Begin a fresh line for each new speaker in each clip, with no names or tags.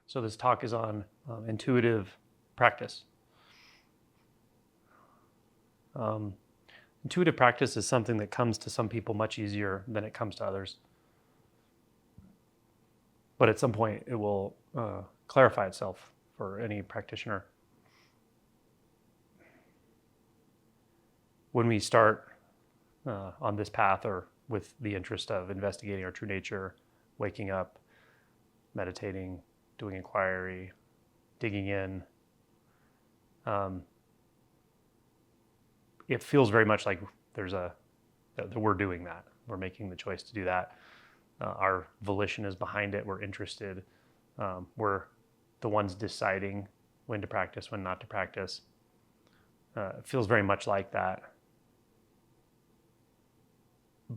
So this talk is on intuitive practice. Intuitive practice is something that comes to some people much easier than it comes to others. But at some point it will clarify itself for any practitioner. When we start on this path, or with the interest of investigating our true nature, waking up, meditating, doing inquiry, digging in, it feels very much like that we're doing that. We're making the choice to do that. Our volition is behind it. We're interested. We're the ones deciding when to practice, when not to practice. It feels very much like that.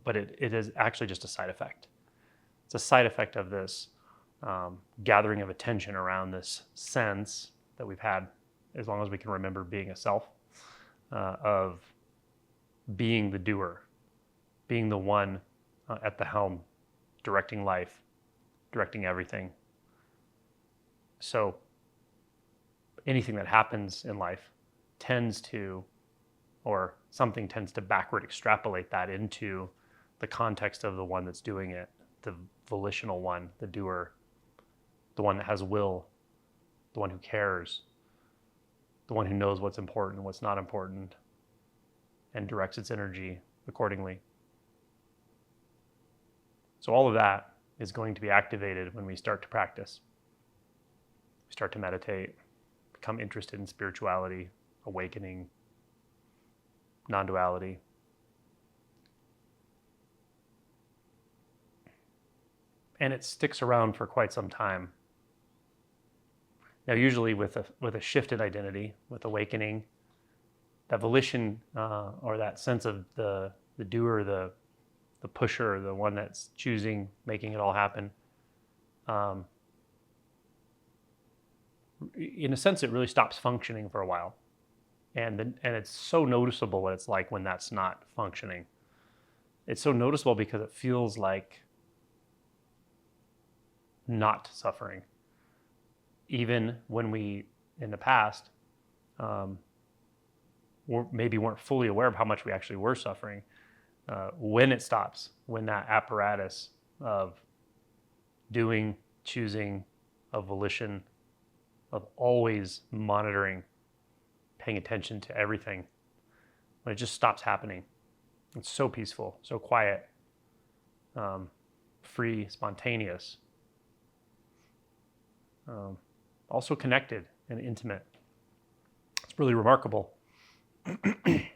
But it is actually just a side effect. It's a side effect of this gathering of attention around this sense that we've had as long as we can remember being a self, of being the doer, being the one at the helm, directing life, directing everything. So anything that happens in life tends to backward extrapolate that into the context of the one that's doing it, the volitional one, the doer, the one that has will, the one who cares, the one who knows what's important and what's not important, and directs its energy accordingly. So all of that is going to be activated when we start to practice. We start to meditate, become interested in spirituality, awakening, non-duality. And it sticks around for quite some time. Now, usually with a shifted identity, with awakening, that volition or that sense of the doer, the pusher, the one that's choosing, making it all happen, in a sense, it really stops functioning for a while. And it's so noticeable what it's like when that's not functioning. It's so noticeable because it feels like not suffering. Even when we, in the past, maybe weren't fully aware of how much we actually were suffering, when it stops, when that apparatus of doing, choosing, of volition, of always monitoring, paying attention to everything, when it just stops happening, it's so peaceful, so quiet, free, spontaneous, also connected and intimate. It's really remarkable. And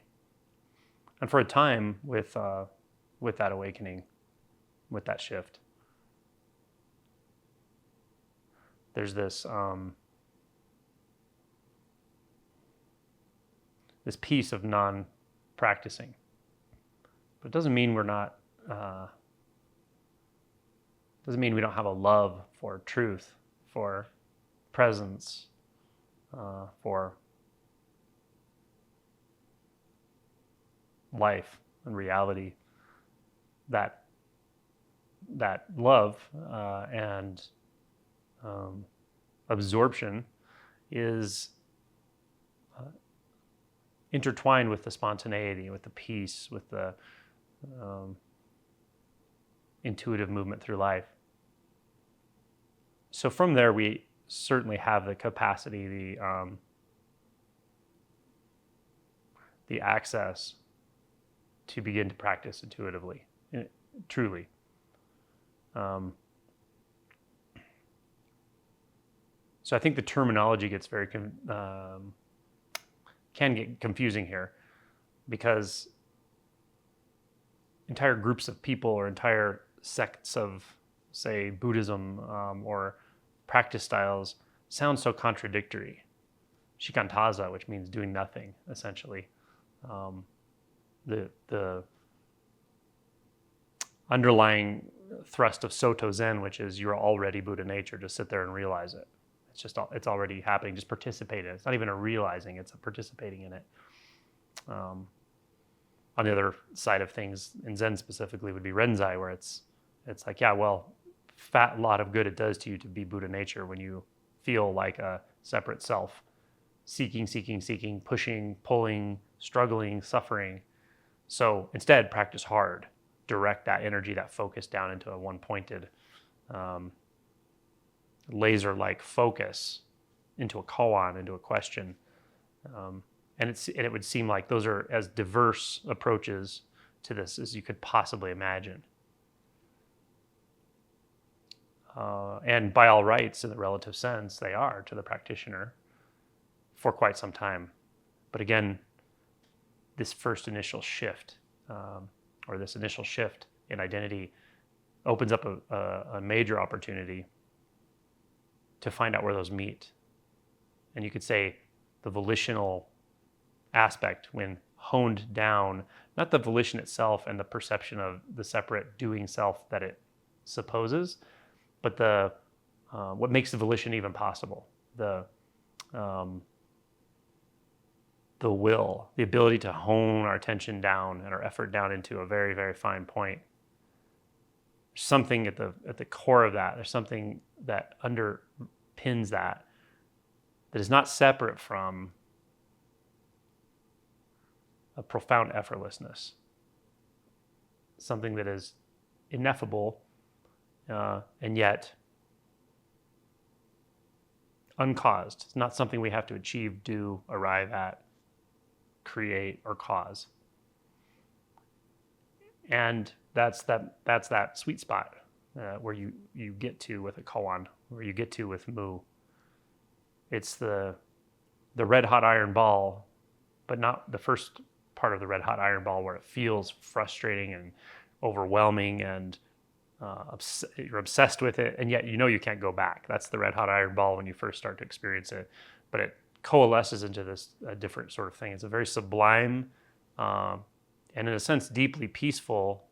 for a time, with that awakening, with that shift, there's this piece of non-practicing. But it doesn't mean we're not. Doesn't mean we don't have a love for truth, for presence, for life and reality. That love and absorption is intertwined with the spontaneity, with the peace, with the intuitive movement through life. So from there, we certainly have the capacity, the access to begin to practice intuitively, truly. So I think the terminology gets can get confusing here, because entire groups of people or entire sects of, say, Buddhism or practice styles sound so contradictory. Shikantaza, which means doing nothing, essentially. The underlying thrust of Soto Zen, which is you're already Buddha nature, just sit there and realize it. It's already happening, just participate in it. It's not even a realizing, it's a participating in it. On the other side of things, in Zen specifically, would be Renzai, where it's like, yeah, well, fat lot of good it does to you to be Buddha nature when you feel like a separate self, seeking, pushing, pulling, struggling, suffering. So instead, practice hard. Direct that energy, that focus down into a one-pointed, laser-like focus into a koan, into a question. And it would seem like those are as diverse approaches to this as you could possibly imagine. And by all rights, in the relative sense, they are to the practitioner for quite some time. But again, this first initial shift, or this initial shift in identity, opens up a major opportunity to find out where those meet. And you could say the volitional aspect, when honed down, not the volition itself and the perception of the separate doing self that it supposes, but the what makes the volition even possible, the will, the ability to hone our attention down and our effort down into a very, very fine point. There's something at the core of that. There's something that underpins that is not separate from a profound effortlessness. Something that is ineffable, and yet uncaused. It's not something we have to achieve, do, arrive at, create, or cause. And that's that sweet spot where you get to with a koan, where you get to with mu. It's the red hot iron ball, but not the first part of the red hot iron ball where it feels frustrating and overwhelming and you're obsessed with it, and yet you can't go back. That's the red hot iron ball when you first start to experience it, but it coalesces into this different sort of thing. It's a very sublime and in a sense deeply peaceful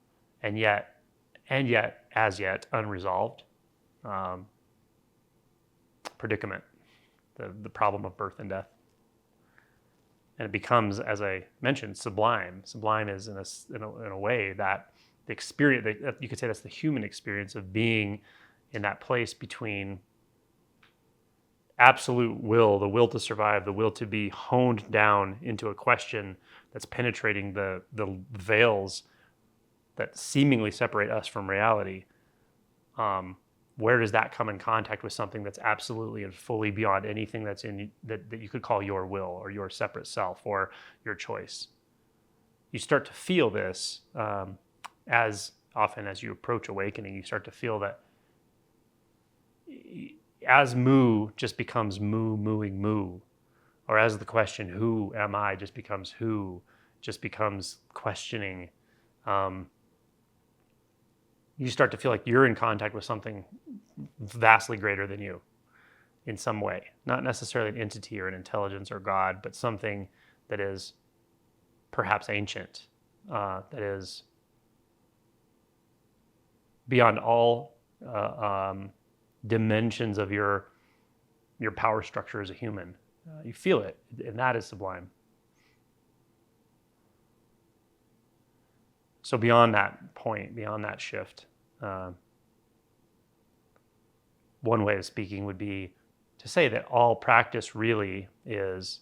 and yet as yet unresolved predicament, the problem of birth and death. And it becomes, as I mentioned, sublime. Sublime is in a way that the experience, you could say that's the human experience of being in that place between absolute will, the will to survive, the will to be honed down into a question that's penetrating the veils that seemingly separate us from reality. Where does that come in contact with something that's absolutely and fully beyond anything that's in that you could call your will or your separate self or your choice? You start to feel this as often as you approach awakening. You start to feel that as mu just becomes mooing moo, or as the question who am I just becomes who, just becomes questioning. You start to feel like you're in contact with something vastly greater than you in some way. Not necessarily an entity or an intelligence or God, but something that is perhaps ancient, that is beyond all dimensions of your power structure as a human. You feel it, and that is sublime. So beyond that point, beyond that shift, one way of speaking would be to say that all practice really is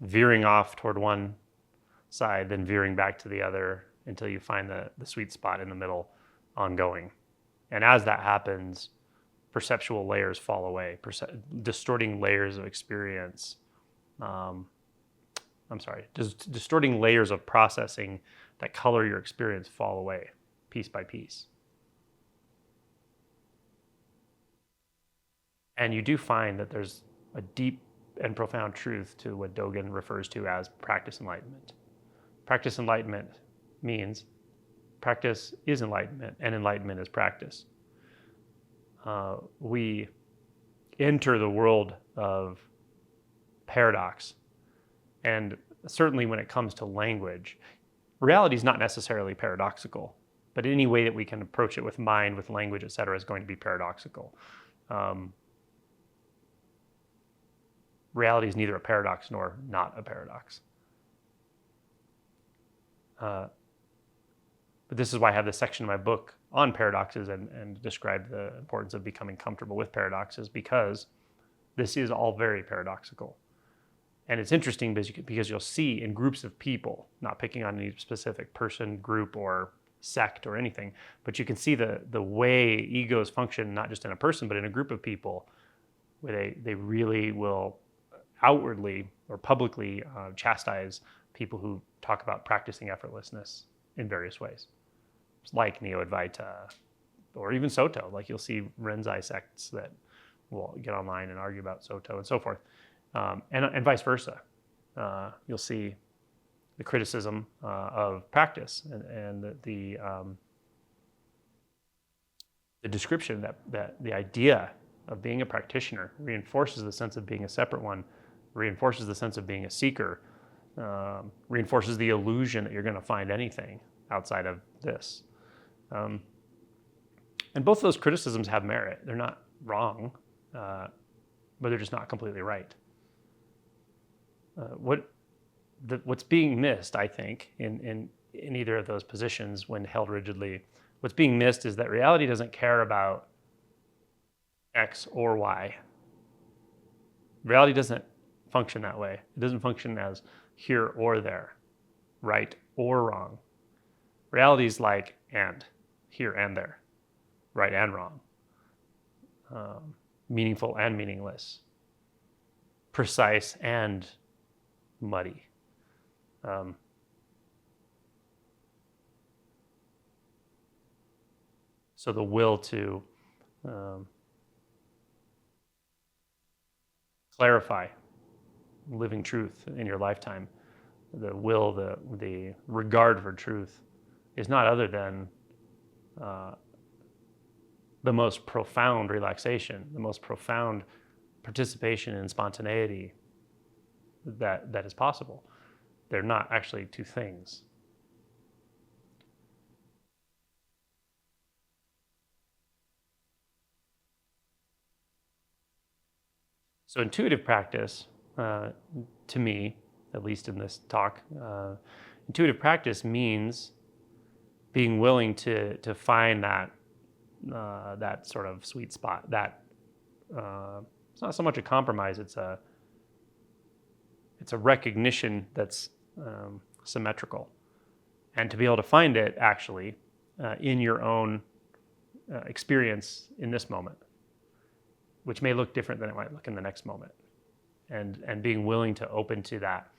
veering off toward one side, then veering back to the other until you find the sweet spot in the middle, ongoing. And as that happens, perceptual layers fall away, distorting layers of experience. Distorting layers of processing that color your experience fall away, piece by piece. And you do find that there's a deep and profound truth to what Dogen refers to as practice enlightenment. Practice enlightenment means practice is enlightenment, and enlightenment is practice. We enter the world of paradox, and certainly when it comes to language, reality is not necessarily paradoxical, but any way that we can approach it with mind, with language, etc., is going to be paradoxical. Reality is neither a paradox nor not a paradox. But this is why I have this section in my book on paradoxes and describe the importance of becoming comfortable with paradoxes, because this is all very paradoxical. And it's interesting because you'll see in groups of people, not picking on any specific person, group, or sect or anything, but you can see the way egos function, not just in a person, but in a group of people, where they really will outwardly or publicly chastise people who talk about practicing effortlessness in various ways. It's like Neo-Advaita or even Soto. Like you'll see Renzai sects that will get online and argue about Soto and so forth. And vice versa. You'll see the criticism of practice and the description that the idea of being a practitioner reinforces the sense of being a separate one, reinforces the sense of being a seeker, reinforces the illusion that you're going to find anything outside of this. And both of those criticisms have merit. They're not wrong, but they're just not completely right. What's being missed, I think, in either of those positions when held rigidly, what's being missed is that reality doesn't care about X or Y. Reality doesn't function that way. It doesn't function as here or there, right or wrong. Reality is like and, here and there, right and wrong, meaningful and meaningless, precise and muddy. So the will to clarify living truth in your lifetime, the will, the regard for truth, is not other than the most profound relaxation, the most profound participation in spontaneity that is possible. They're not actually two things. So intuitive practice, to me, at least in this talk, intuitive practice means being willing to find that sort of sweet spot. That it's not so much a compromise; it's a recognition that's symmetrical, and to be able to find it actually in your own experience in this moment, which may look different than it might look in the next moment, and being willing to open to that,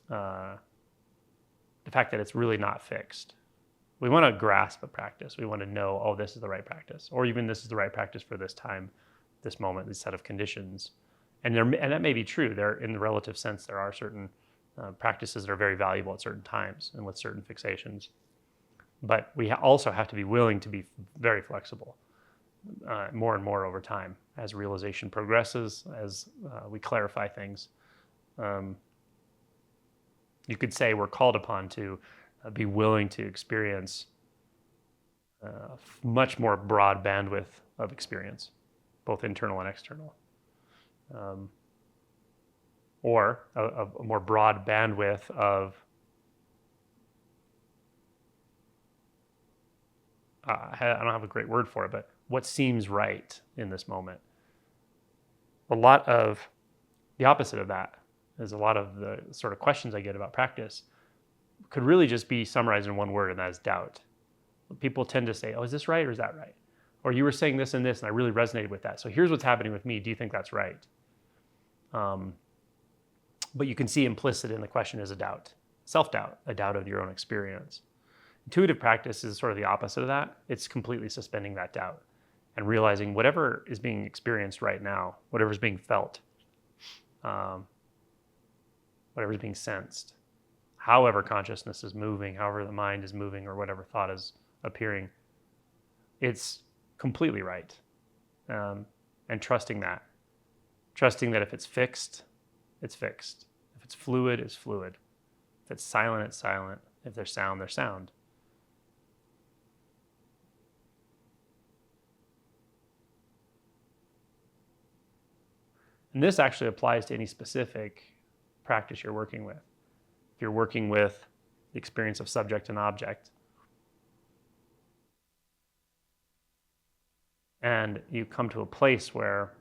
the fact that it's really not fixed. We want to grasp a practice. We want to know, oh, this is the right practice, or even this is the right practice for this time, this moment, this set of conditions. And that may be true. There, in the relative sense, there are certain practices that are very valuable at certain times and with certain fixations. But we also have to be willing to be very flexible, more and more over time, as realization progresses, as we clarify things. You could say we're called upon to be willing to experience much more broad bandwidth of experience, both internal and external. Or a more broad bandwidth of I don't have a great word for it, but what seems right in this moment. A lot of the opposite of that is a lot of the sort of questions I get about practice could really just be summarized in one word, and that is doubt. People tend to say, oh, is this right or is that right? Or you were saying this and this, and I really resonated with that. So here's what's happening with me. Do you think that's right? But you can see implicit in the question is a doubt, self-doubt, a doubt of your own experience. Intuitive practice is sort of the opposite of that. It's completely suspending that doubt and realizing whatever is being experienced right now, whatever is being felt, whatever is being sensed, however consciousness is moving, however the mind is moving, or whatever thought is appearing, it's completely right. And trusting that if it's fixed, it's fixed. If it's fluid, it's fluid. If it's silent, it's silent. If there's sound, there's sound. And this actually applies to any specific practice you're working with. If you're working with the experience of subject and object, And you come to a place where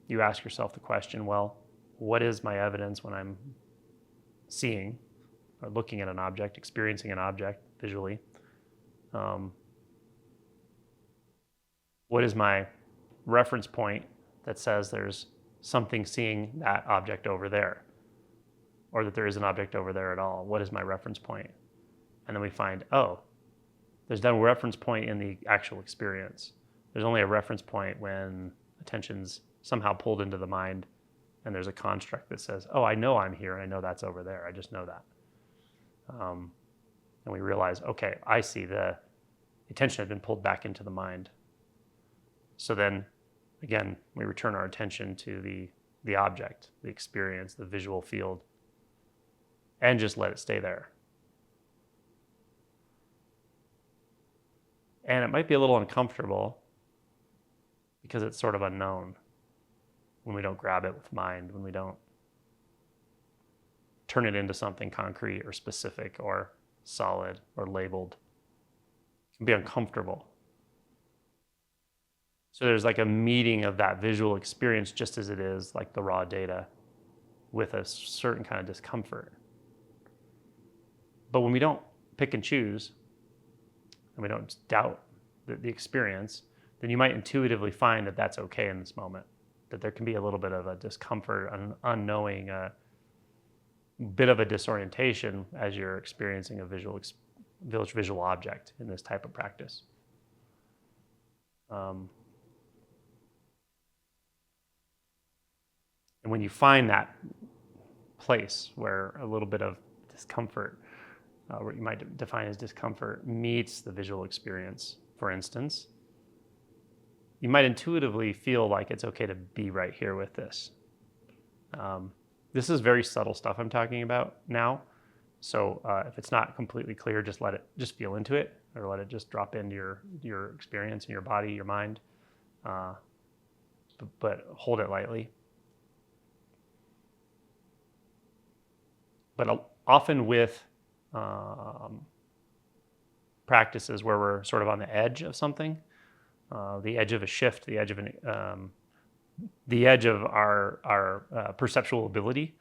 you ask yourself the question, well, what is my evidence when I'm seeing or looking at an object, experiencing an object visually? What is my reference point that says there's something seeing that object over there, or that there is an object over there at all? What is my reference point? And then we find, oh, there's no reference point in the actual experience. There's only a reference point when attention's somehow pulled into the mind and there's a construct that says, oh, I know I'm here and I know that's over there. I just know that. And we realize, okay, I see the attention had been pulled back into the mind. So then, again, we return our attention to the object, the experience, the visual field, and just let it stay there. And it might be a little uncomfortable because it's sort of unknown when we don't grab it with mind, when we don't turn it into something concrete or specific or solid or labeled. It can be uncomfortable. So there's like a meeting of that visual experience just as it is, like the raw data, with a certain kind of discomfort. But when we don't pick and choose, and we don't doubt the experience, then you might intuitively find that that's okay in this moment, that there can be a little bit of a discomfort, an unknowing, a bit of a disorientation as you're experiencing a visual object in this type of practice. And when you find that place where a little bit of discomfort, what you might define as discomfort, meets the visual experience, for instance, you might intuitively feel like it's okay to be right here with this. This is very subtle stuff I'm talking about now. So if it's not completely clear, just feel into it, or let it just drop into your experience in your body, your mind, but hold it lightly. But often with practices where we're sort of on the edge of something, the edge of a shift, the edge of our perceptual ability,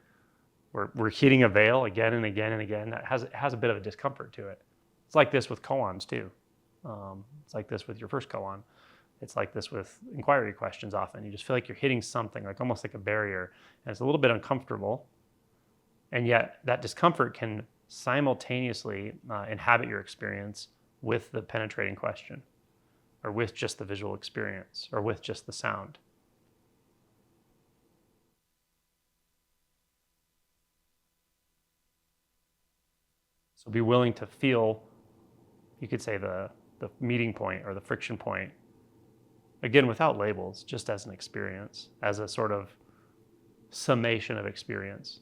we're hitting a veil again and again and again. That has a bit of a discomfort to it. It's like this with koans too. It's like this with your first koan. It's like this with inquiry questions often. You just feel like you're hitting something, like almost like a barrier, and it's a little bit uncomfortable. And yet that discomfort can simultaneously inhabit your experience with the penetrating question, or with just the visual experience, or with just the sound. So be willing to feel, you could say, the meeting point or the friction point, again, without labels, just as an experience, as a sort of summation of experience.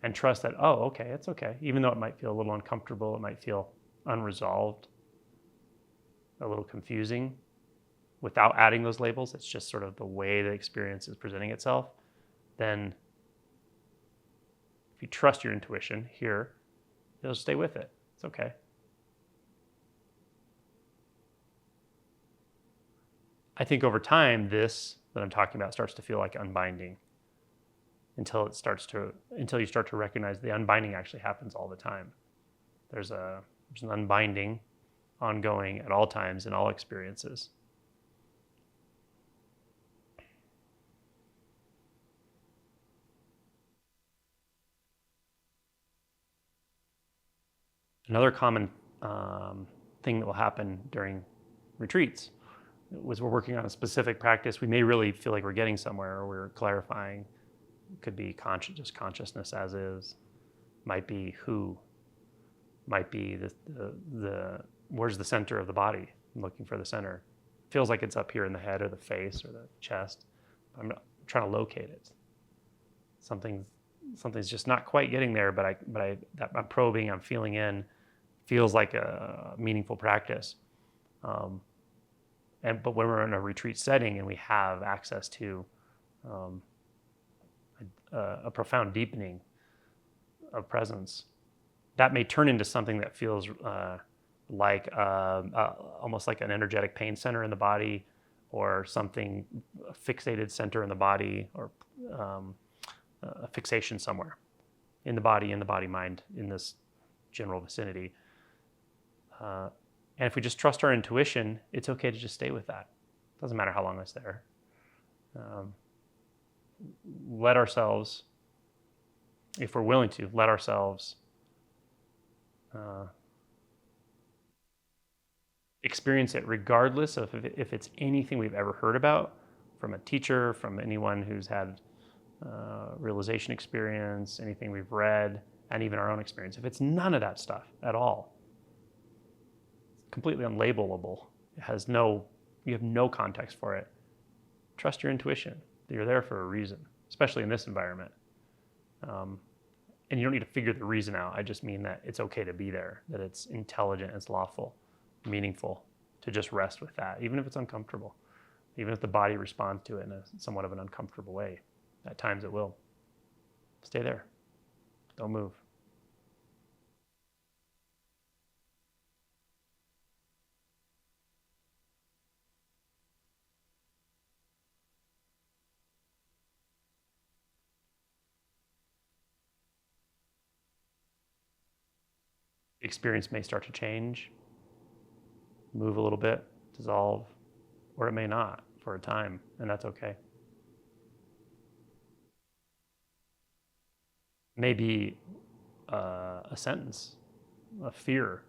And trust that, oh, okay, it's okay. Even though it might feel a little uncomfortable, it might feel unresolved, a little confusing. Without adding those labels, it's just sort of the way the experience is presenting itself. Then if you trust your intuition here, you'll stay with it. It's okay. I think over time, this that I'm talking about starts to feel like unbinding, until you start to recognize the unbinding actually happens all the time. There's an unbinding ongoing at all times in all experiences. Another common thing that will happen during retreats was we're working on a specific practice. We may really feel like we're getting somewhere, or we're clarifying. It could be just consciousness as is. Might be who. Might be the where's the center of the body? I'm looking for the center. Feels like it's up here in the head or the face or the chest. I'm trying to locate it. Something's just not quite getting there, but I'm probing, I'm feeling in. Feels like a meaningful practice. But when we're in a retreat setting and we have access to a profound deepening of presence, that may turn into something that feels like almost like an energetic pain center in the body, or something, a fixated center in the body, or a fixation somewhere in the body mind, in this general vicinity. And if we just trust our intuition, it's okay to just stay with that. Doesn't matter how long it's there. Let ourselves, if we're willing to, let ourselves experience it, regardless of if it's anything we've ever heard about from a teacher, from anyone who's had realization experience, anything we've read, and even our own experience. If it's none of that stuff at all, it's completely unlabelable. It has you have no context for it. Trust your intuition. You're there for a reason, especially in this environment. And you don't need to figure the reason out. I just mean that it's okay to be there, that it's intelligent, it's lawful, meaningful to just rest with that, even if it's uncomfortable, even if the body responds to it in a somewhat of an uncomfortable way. At times it will. Stay there. Don't move. Experience may start to change, move a little bit, dissolve, or it may not for a time, and that's okay. Maybe a sentence, a fear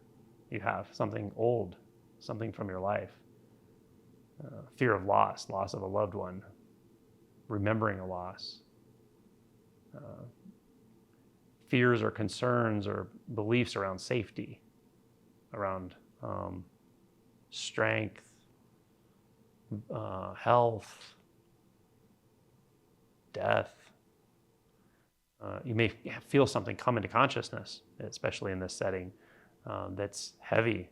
you have, something old, something from your life, fear of loss of a loved one, remembering a loss, fears or concerns or beliefs around safety, around strength, health, death. You may feel something come into consciousness, especially in this setting, that's heavy,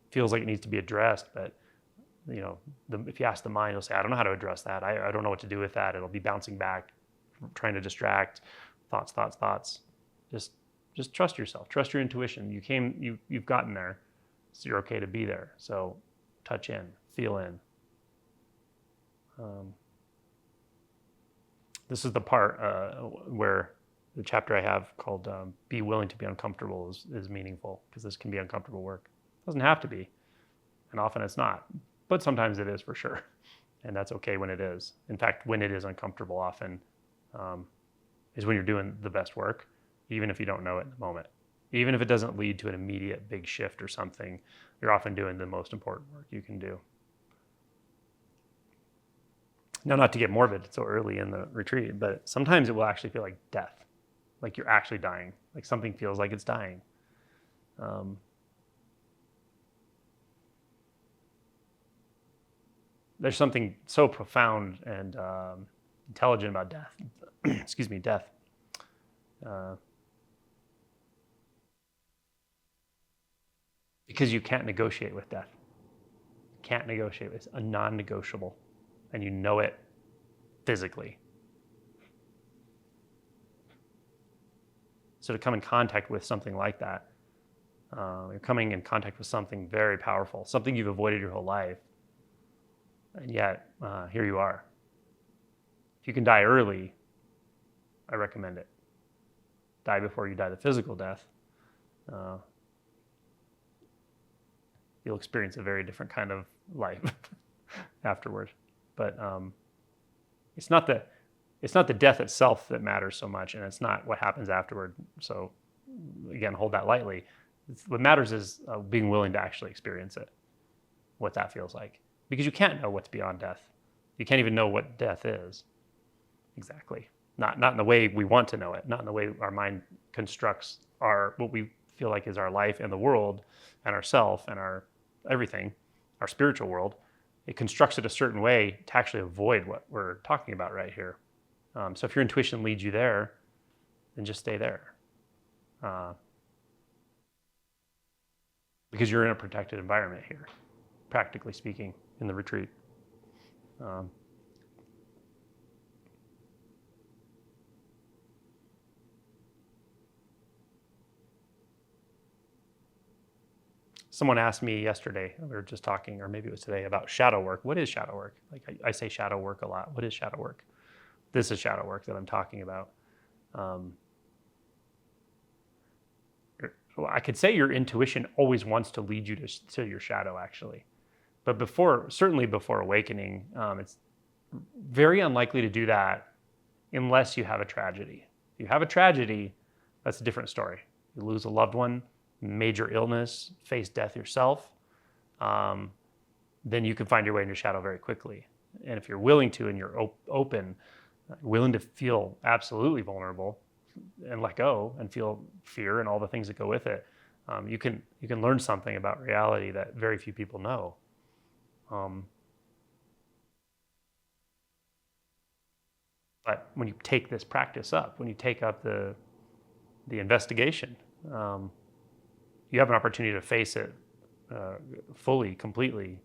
feels like it needs to be addressed, but if you ask the mind, it'll say, I don't know how to address that. I don't know what to do with that. It'll be bouncing back, trying to distract, thoughts. Just trust yourself, trust your intuition. You've gotten there, so you're okay to be there. So touch in, feel in. This is the part where the chapter I have called Be Willing to Be Uncomfortable is meaningful, because this can be uncomfortable work. It doesn't have to be, and often it's not, but sometimes it is for sure, and that's okay when it is. In fact, when it is uncomfortable often is when you're doing the best work, even if you don't know it in the moment. Even if it doesn't lead to an immediate big shift or something, you're often doing the most important work you can do. Now, not to get morbid so early in the retreat, but sometimes it will actually feel like death, like you're actually dying, like something feels like it's dying. There's something so profound and intelligent about death. Excuse me, death. Because you can't negotiate with death. Can't negotiate. It's a non-negotiable. And you know it physically. So to come in contact with something like that, you're coming in contact with something very powerful, something you've avoided your whole life, and yet here you are. If you can die early, I recommend it. Die before you die the physical death. You'll experience a very different kind of life afterward. But it's not the death itself that matters so much, and it's not what happens afterward. So again, hold that lightly. What matters is being willing to actually experience it, what that feels like. Because you can't know what's beyond death. You can't even know what death is exactly. Not in the way we want to know it, not in the way our mind constructs what we feel like is our life and the world and ourself and our everything, our spiritual world. It constructs it a certain way to actually avoid what we're talking about right here. So if your intuition leads you there, then just stay there. Because you're in a protected environment here, practically speaking, in the retreat. Someone asked me yesterday, we were just talking, or maybe it was today, about shadow work. What is shadow work? Like I say shadow work a lot. What is shadow work? This is shadow work that I'm talking about. Well, I could say your intuition always wants to lead you to your shadow, actually. But certainly before awakening, it's very unlikely to do that unless you have a tragedy. If you have a tragedy, that's a different story. You lose a loved one, major illness, face death yourself, then you can find your way into shadow very quickly. And if you're willing to, and you're open, willing to feel absolutely vulnerable and let go and feel fear and all the things that go with it, you can learn something about reality that very few people know. But when you take this practice up, when you take up the investigation, you have an opportunity to face it fully, completely,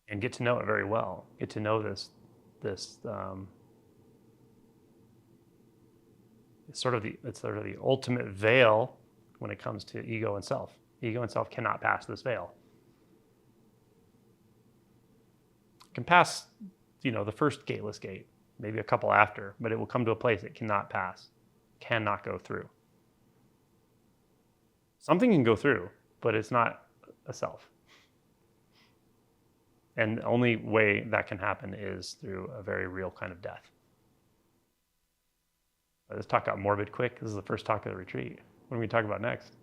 and get to know it very well. Get to know this it's sort of the ultimate veil when it comes to ego and self. Ego and self cannot pass this veil. It can pass, the first gateless gate, maybe a couple after, but it will come to a place it cannot pass, cannot go through. Something can go through, but it's not a self. And the only way that can happen is through a very real kind of death. This talk got morbid quick. This is the first talk of the retreat. What are we talking about next?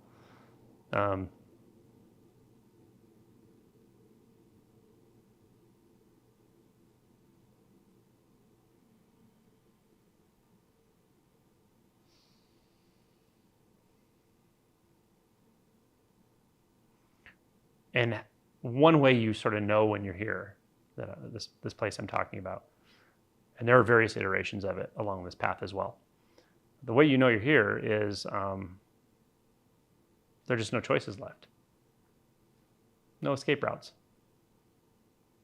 And one way you sort of know when you're here, that this place I'm talking about, and there are various iterations of it along this path as well. The way you know you're here is there are just no choices left. No escape routes.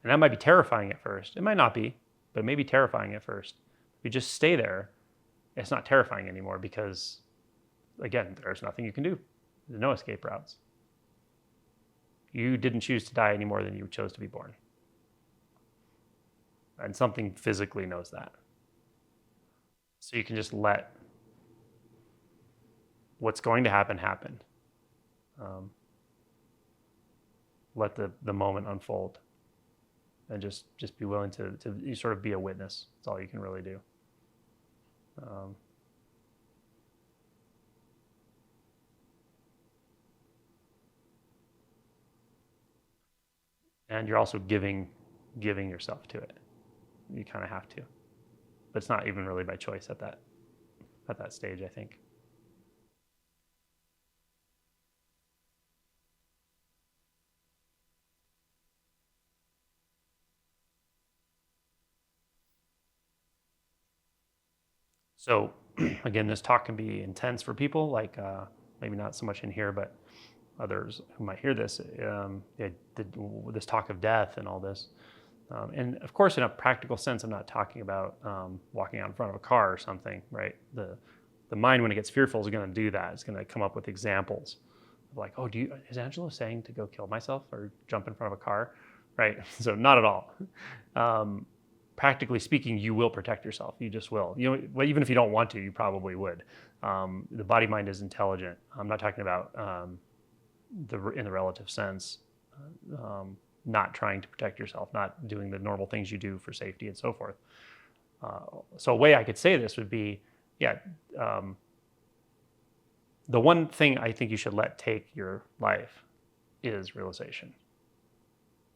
And that might be terrifying at first. It might not be, but it may be terrifying at first. If you just stay there, it's not terrifying anymore because, again, there's nothing you can do. There's no escape routes. You didn't choose to die any more than you chose to be born. And something physically knows that. So you can just let what's going to happen. Let the moment unfold, and just be willing to you sort of be a witness. That's all you can really do. And you're also giving yourself to it. You kind of have to, but it's not even really by choice at that stage, I think. So again, this talk can be intense for people, like maybe not so much in here, but others who might hear this, this talk of death and all this. And of course, in a practical sense, I'm not talking about walking out in front of a car or something, right? The mind, when it gets fearful, is going to do that. It's going to come up with examples of like, oh, is Angelo saying to go kill myself or jump in front of a car, right? So not at all. Practically speaking, you will protect yourself. You just will. Well, even if you don't want to, you probably would. The body mind is intelligent. I'm not talking about in the relative sense, not trying to protect yourself, not doing the normal things you do for safety and so forth. So a way I could say this would be, the one thing I think you should let take your life is realization.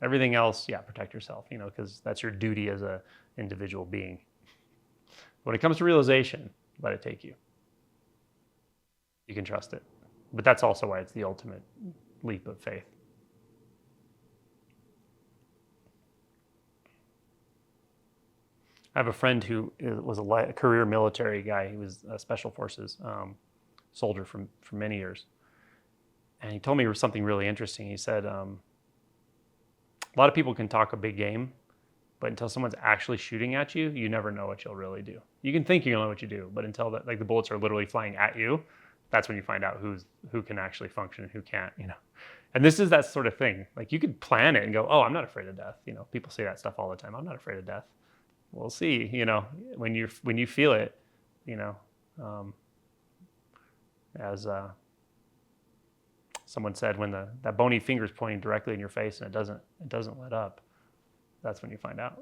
Everything else, protect yourself, because that's your duty as a individual being. When it comes to realization, let it take you. You can trust it. But that's also why it's the ultimate leap of faith. I have a friend who was a career military guy. He was a special forces soldier for many years. And he told me something really interesting. He said, a lot of people can talk a big game, but until someone's actually shooting at you, you never know what you'll really do. You can think you'll know what you do, but until the bullets are literally flying at you, That's when you find out who can actually function and who can't, And this is that sort of thing. Like you could plan it and go, oh, I'm not afraid of death. People say that stuff all the time. I'm not afraid of death. We'll see, when you feel it, as someone said, when that bony finger is pointing directly in your face and it doesn't let up, that's when you find out.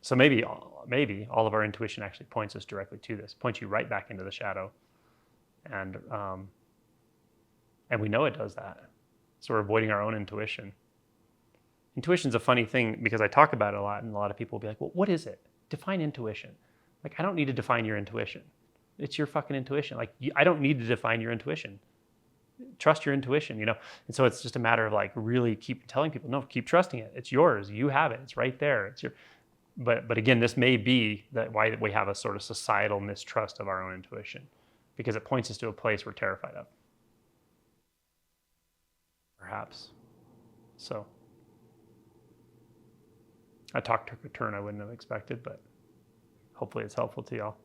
So maybe all of our intuition actually points us directly to this, points you right back into the shadow, and we know it does that. So we're avoiding our own intuition. Intuition's a funny thing because I talk about it a lot, and a lot of people will be like, "Well, what is it? Define intuition." Like, I don't need to define your intuition. It's your fucking intuition. Like, I don't need to define your intuition. Trust your intuition, And so it's just a matter of like really keep telling people, no, keep trusting it. It's yours. You have it. It's right there. It's your. But again, this may be why we have a sort of societal mistrust of our own intuition, because it points us to a place we're terrified of. Perhaps. So I talked to a turn I wouldn't have expected, but hopefully it's helpful to y'all.